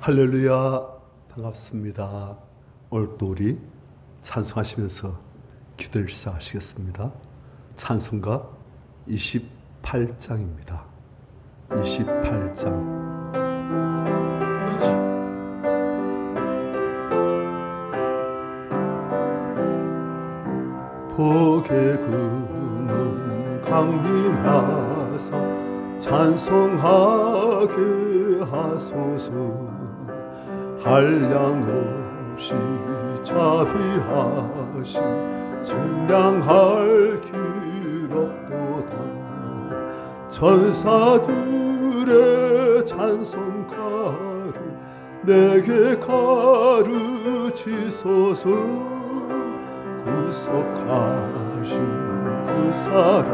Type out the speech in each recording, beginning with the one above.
할렐루야, 반갑습니다. 오늘 또 우리 찬송하시면서 기도를 시작하시겠습니다. 찬송가 28장입니다. 28장. 복의 근원 강림하사 찬송하게 하소서. 한량 없이 자비하신 증량할 길 없도다. 천사들의 찬송가를 내게 가르치소서. 구속하신 그 사랑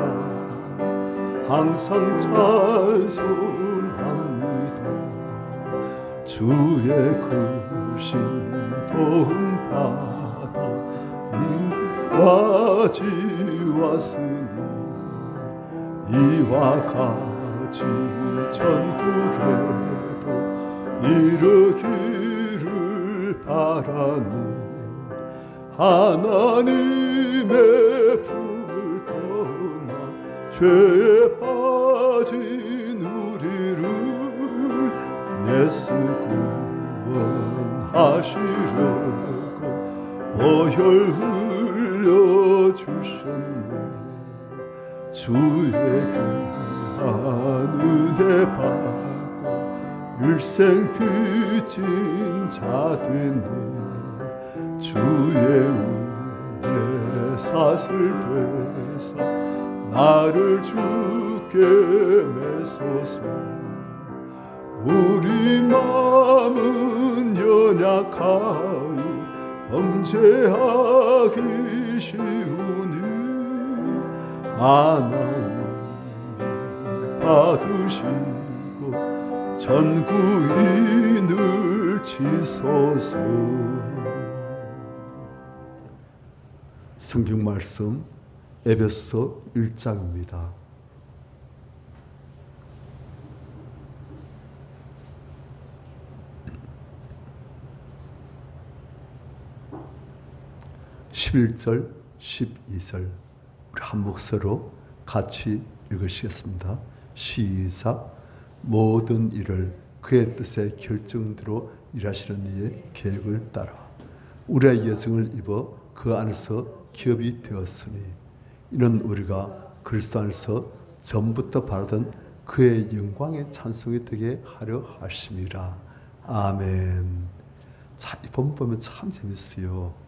항상 찬송합니다. 주의 크신 도움 받아 인과지왔으니 이와 같이 전국에도 이르기를 바라네. 하나님의 품을 떠나 죄에 빠진 우리를 예수 구원하시려고 보혈 흘려주셨네. 주의 귀한 은혜 받고 일생 빚진 자 되네. 주의 은혜 사슬 되사 나를 주께 매소서. 우리 마음은 연약하여 범죄하기 쉬우니 하나님 받으시고 전구인을 치소서. 성경 말씀 에베소 1장입니다. 11절, 12절 우리 한 목소리로 같이 읽으시겠습니다. 시작. 모든 일을 그의 뜻의 결정대로 일하시는 이의 계획을 따라 우리의 예정을 입어 그 안에서 기업이 되었으니 이는 우리가 그리스도 안에서 전부터 바라던 그의 영광의 찬송이 되게 하려 하심이라. 아멘. 자, 이 본문 보면 참 재밌어요.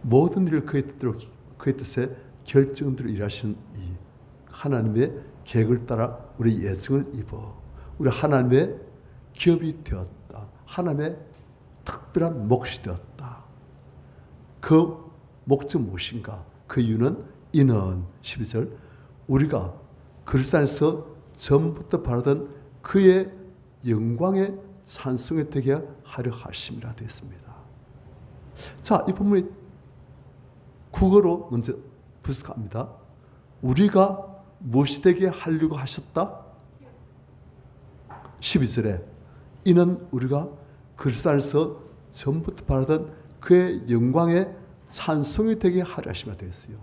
모든 일을 그의 뜻대로, 그의 뜻에 결정대로 일하시는 이 하나님의 계획을 따라 우리 예정을 입어 우리 하나님의 기업이 되었다. 하나님의 특별한 몫이 되었다. 그 목적 무엇인가? 그 이유는 이는 12절 우리가 그리스도 안에서 전부터 바라던 그의 영광의 찬송이 되게 하려 하심이라 되었습니다. 자, 이 본문이 국어로 먼저 분석합니다. 우리가 무엇이 되게 하려고 하셨다? 12절에 이는 우리가 그리스도 안에서 전부터 바라던 그의 영광의 찬송이 되게 하려 하심이라 되어 있어요.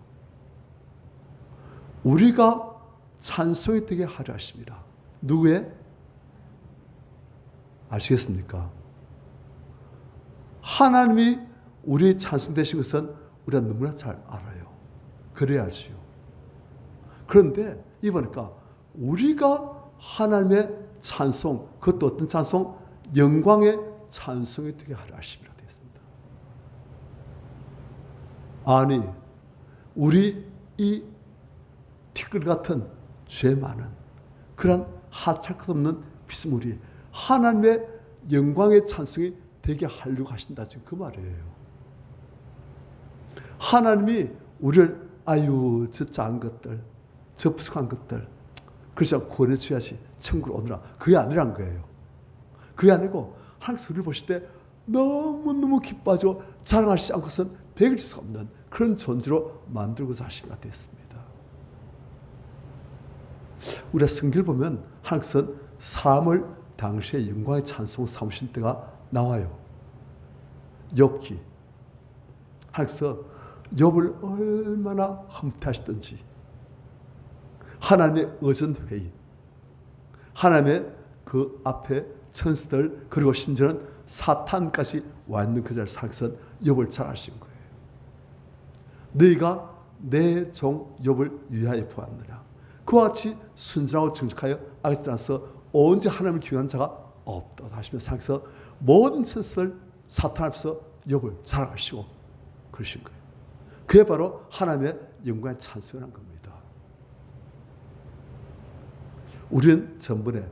우리가 찬송이 되게 하려 하심이라. 누구의? 아시겠습니까? 하나님이 우리의 찬송 되신 것은 우리가 너무나 잘 알아요. 그래야지요. 그런데 이보니까 우리가 하나님의 찬송, 그것도 어떤 찬송? 영광의 찬송이 되게 하려 하심이라 되어 있습니다. 아니, 우리 이 티끌 같은 죄 많은 그런 하찮을 것 없는 피스물이 하나님의 영광의 찬송이 되게 하려고 하신다. 지금 그 말이에요. 하나님이 우리를 아유 저 작은 것들 저 부족한 것들 그래서 구원해줘야지 천국으로 오느라 그게 아니란 거예요. 그게 아니고 하나님께서 우리를 보실 때 너무너무 기뻐하죠. 자랑하시지 않고서는 배길 수 없는 그런 존재로 만들고자 하시면 되었습니다. 우리가 성경을 보면 하나님께서 사람을 당시에 영광의 찬송 삼으신 때가 나와요. 욥기. 하나님께서 욥을 얼마나 흠태하시던지, 하나님의 의전회의, 하나님의 그 앞에 천사들, 그리고 심지어는 사탄까지 와 있는 그 자리에서 하나님께서 욥을 잘 아신 거예요. 너희가 내 종 욥을 유하여 보았느냐. 그와 같이 순전하고 정직하여 악에서 떠나서 언제 하나님을 기억한 자가 없다 하시면서 하나님께서 모든 천사들 사탄 앞에서 욥을 잘 아시고 그러신 거예요. 그게 바로 하나님의 영광의 찬송이라는 겁니다. 우리는 전번에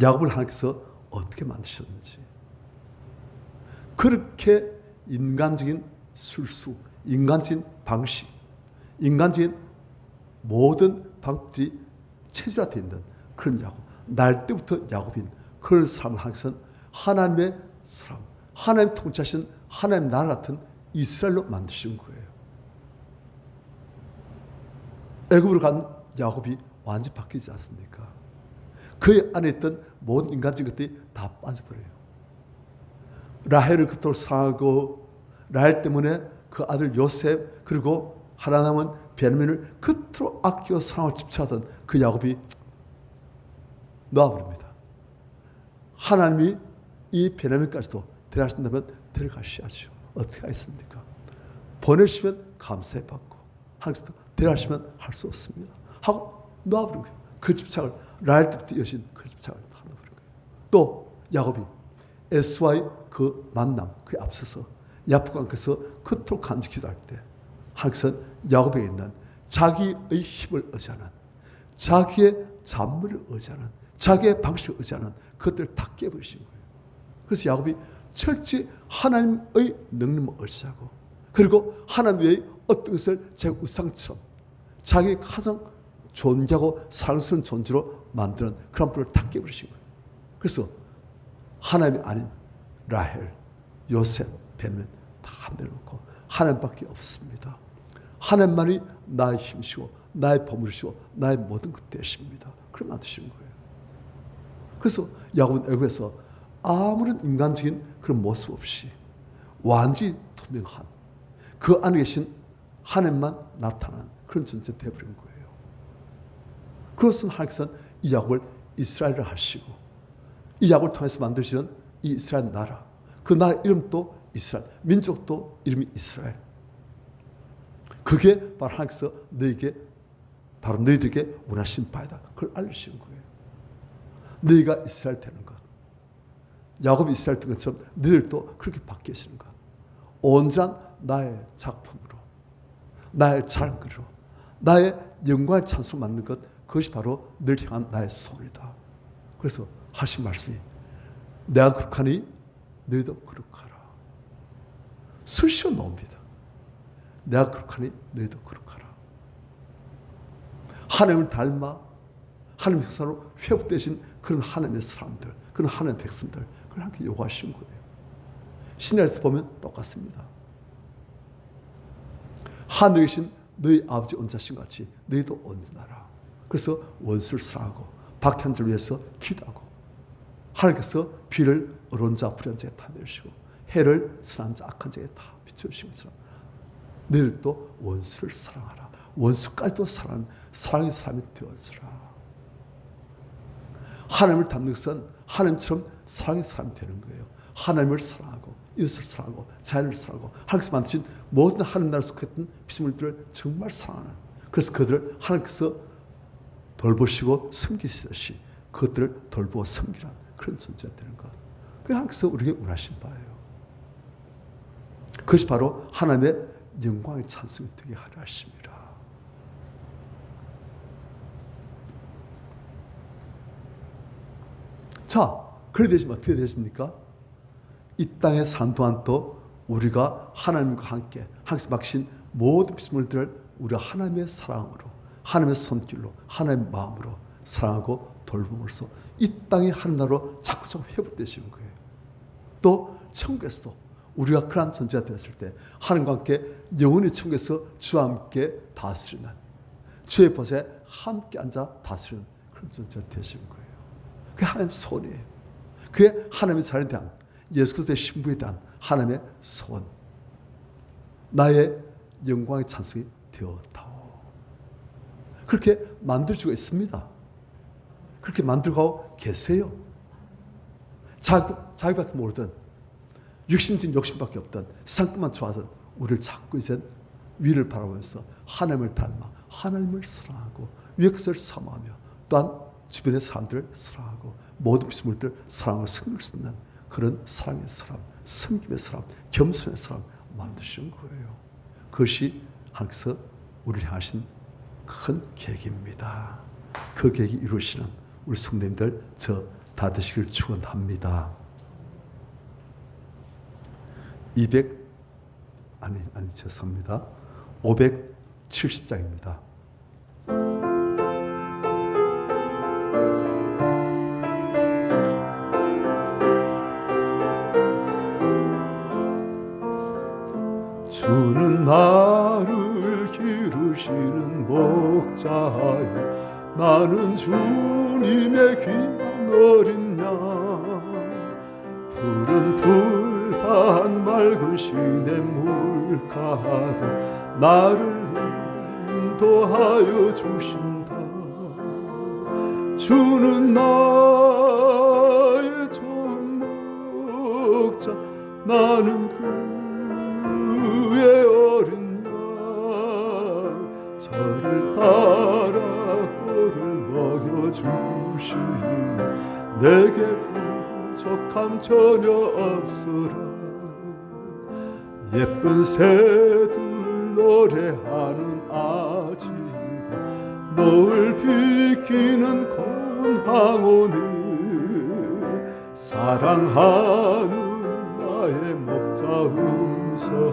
야곱을 하나님께서 어떻게 만드셨는지, 그렇게 인간적인 술수, 인간적인 방식, 인간적인 모든 방법들이 체질화되어 있는 그런 야곱, 날 때부터 야곱인 그런 사람을 하나님께서는 하나님의 사람, 하나님 통치하신 하나님 나라 같은 이스라엘로 만드신 거예요. 애굽으로 간 야곱이 완전히 바뀌지 않습니까? 그 안에 있던 모든 인간적인 것들이 다 빠져버려요. 라헬을 그토록 사랑하고, 라헬 때문에 그 아들 요셉, 그리고 하나 남은 베냐민을 그토록 아끼고 사랑을 집착하던 그 야곱이 놓아버립니다. 하나님이 이 베냐민까지도 데려가신다면 데려가셔야죠. 어떻게 하겠습니까? 보내시면 감사해 받고, 하나님께서 데려가시면 할 수 없습니다 하고 놓아버린 거예요. 그 집착을, 라헬 때부터 여신 그 집착을 다 놓아버린 거예요. 또 야곱이 에스와의 그 만남, 그에 앞서서 야곱과 함께서 그토록 간직히 기도할 때 하나님께서 야곱에게 있는 자기의 힘을 의지하는, 자기의 잔물을 의지하는, 자기의 방식을 의지하는 그것들을 다 깨버리신 거예요. 그래서 야곱이 철저히 하나님의 능력을 의지하고, 그리고 하나님 외의 어떤 것을 제 우상처럼 자기 가장 존귀하고 사랑스러운 존재로 만드는 그런 분을 다 깨버리신 거예요. 그래서 하나님이 아닌 라헬, 요셉, 베냐민 다 내려놓고 하나님밖에 없습니다. 하나님만이 나의 힘이시고 나의 보물이시고 나의 모든 것 되십니다. 그걸 만드신 거예요. 그래서 야곱은 애굽에서 아무런 인간적인 그런 모습 없이 완전히 투명한, 그 안에 계신 하나님만 나타나는 그런 존재 되어버린 거예요. 그것은 하나님께서는 이 야곱을 이스라엘을 하시고, 이 야곱을 통해서 만드시는 이 이스라엘 나라, 그 나라 이름도 이스라엘, 민족도 이름이 이스라엘. 그게 바로 하나님께서 너희에게, 바로 너희들에게 원하신 바이다. 그걸 알려주신 거예요. 너희가 이스라엘 되는 것, 야곱이 이스라엘 된 것처럼 너희들도 그렇게 바뀌시는 것, 온전한 나의 작품으로, 나의 자랑거리로, 나의 영광의 찬송 만든 것, 그것이 바로 늘 향한 나의 소원이다. 그래서 하신 말씀이 내가 그렇하니 너희도 그렇하라. 수시로 나옵니다. 내가 그렇하니 너희도 그렇하라. 하나님을 닮아 하나님의 형상으로 회복되신 그런 하나님의 사람들, 그런 하나님의 백성들, 그걸 함께 요구하신 거예요. 신약에서 보면 똑같습니다. 하늘에 계신 너희 아버지 언자신 같이 너희도 언자라. 그래서 원수를 사랑하고 박해한 자를 위해서 기도하고, 하나님께서 비를 어려운 자 불의한 자에 다 내리시고 해를 선한 자 악한 자에 다 비춰주신 것처럼 너희들도 원수를 사랑하라. 원수까지도 사랑하는 사랑의 사람이 되어주라. 하나님을 닮는 것은 하나님처럼 사랑의 사람이 되는 거예요. 하나님을 사랑하고 이웃을 사랑하고 자연을 사랑하고 하나님께서 만드신 모든 하나님 나라에 속했던 피조물들을 정말 사랑하는, 그래서 그들을 하나님께서 돌보시고 섬기시듯이 그것들을 돌보고 섬기는 그런 존재가 되는 것, 그게 하나님께서 우리에게 원하신 바예요. 그것이 바로 하나님의 영광의 찬송이 되게 하려 하십니다. 자, 그래 되시면 어떻게 되십니까? 이 땅에 산 동안 또 우리가 하나님과 함께 하나님께서 맡기신 모든 피조물들을 우리가 하나님의 사랑으로, 하나님의 손길로, 하나님의 마음으로 사랑하고 돌봄으로써 이 땅의 하나님 나라로 자꾸자꾸 회복되시는 거예요. 또 천국에서도 우리가 그러한 존재가 되었을 때 하나님과 함께 영원히 천국에서 주와 함께 다스리는, 주의 보좌에 함께 앉아 다스리는 그런 존재가 되시는 거예요. 그게 하나님의 소원이에요. 그게 하나님의 자녀에 대한, 예수 그리스도의 신부에 대한 하나님의 소원. 나의 영광의 찬송이 되었다오. 그렇게 만들어주고 있습니다. 그렇게 만들고 계세요. 자기밖에 모르던, 육신적인 욕심밖에 없던, 세상뿐만 좋아하던 우리를 자꾸 이제 위를 바라보면서 하나님을 닮아 하나님을 사랑하고 위의 것을 사모하며 또한 주변의 사람들을 사랑하고 모든 피조물들 사랑을 섬길 수 있는 그런 사랑의 사람, 섬김의 사람, 겸손의 사람 만드신 거예요. 그것이 하나님께서 우리를 향하신 큰 계획입니다. 그 계획이 이루어지는 우리 성도님들 저 다 되시길 축원합니다. 570장입니다. 주는 나를 기르시는 목자여, 나는 주님의 귀한 어린 양, 푸른 풀밭 맑은 시냇 물가로 나를 인도하여 주신다. 주는 나의 좋은 목자, 나는 그의 어린 양, 저를 따라 꼴을 먹여주시니 내게 부족함 전혀 없으라. 예쁜 새들 노래하는 아침과 노을 비키는 고운 황혼을 사랑하는 나의 목자 음성이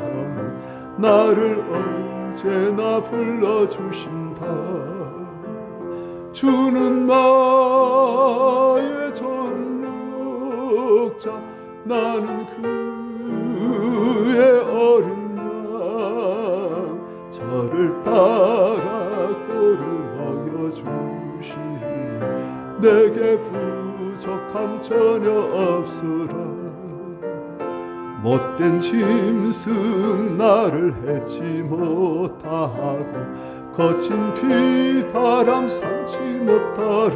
나를 언제나 불러주신다. 주는 나의 좋은 목자, 나는 그의 어린 양, 저를 따라 꼴을 먹여주시니 내게 부족함 전혀 없으라. 못된 짐승 나를 해치 못하고 거친 비바람 삼지 못하리.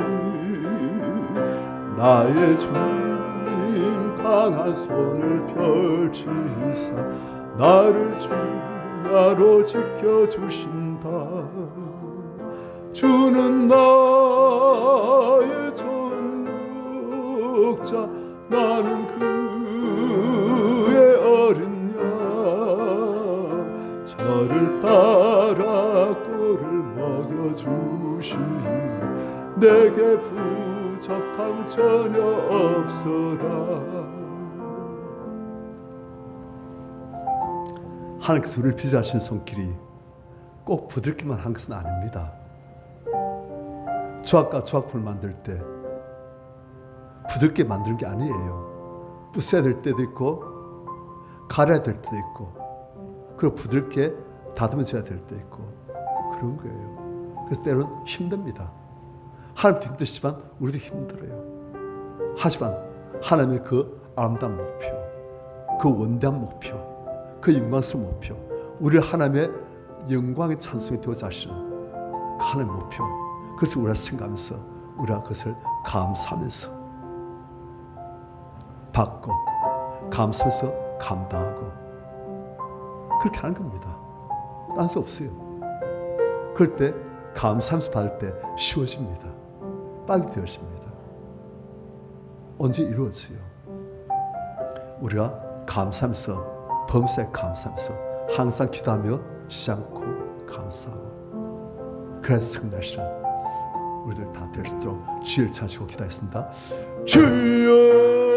나의 주님 강한 손을 펼치사 나를 주야로 지켜주신다. 주는 나의 전목자, 나는 그의 어린 양, 저를 따라 꼴을 먹여주시니 내게 부족함 전혀 없어라. 하나님께서 우리를 빚으신 손길이 꼭 부드럽기만 한 것은 아닙니다. 조각과 조각품을 만들 때 부드럽게 만드는 게 아니에요. 부숴야 될 때도 있고 갈아야 될 때도 있고, 그리고 부드럽게 다듬어져야 될 때 있고, 그런 거예요. 그래서 때로는 힘듭니다. 하나님도 힘드시지만 우리도 힘들어요. 하지만 하나님의 그 아름다운 목표, 그 원대한 목표, 그 영광스러운 목표, 우리를 하나님의 영광의 찬송이 되어자 하시는 그 하나님의 목표, 그것을 우리가 생각하면서 우리가 그것을 감사하면서 받고 감사해서 감당하고 그렇게 하는 겁니다. 딴 수 없어요. 그럴 때 감사하면서 받을 때 쉬워집니다. 빨리 되어집니다. 언제 이루어져요? 우리가 감사하면서, 범사에 감사하면서 항상 기도하며 쉬지 않고 감사하고, 그래서 승리하시는 우리들 다 될 수 있도록 주를 찾으시고 기도했습니다. 주여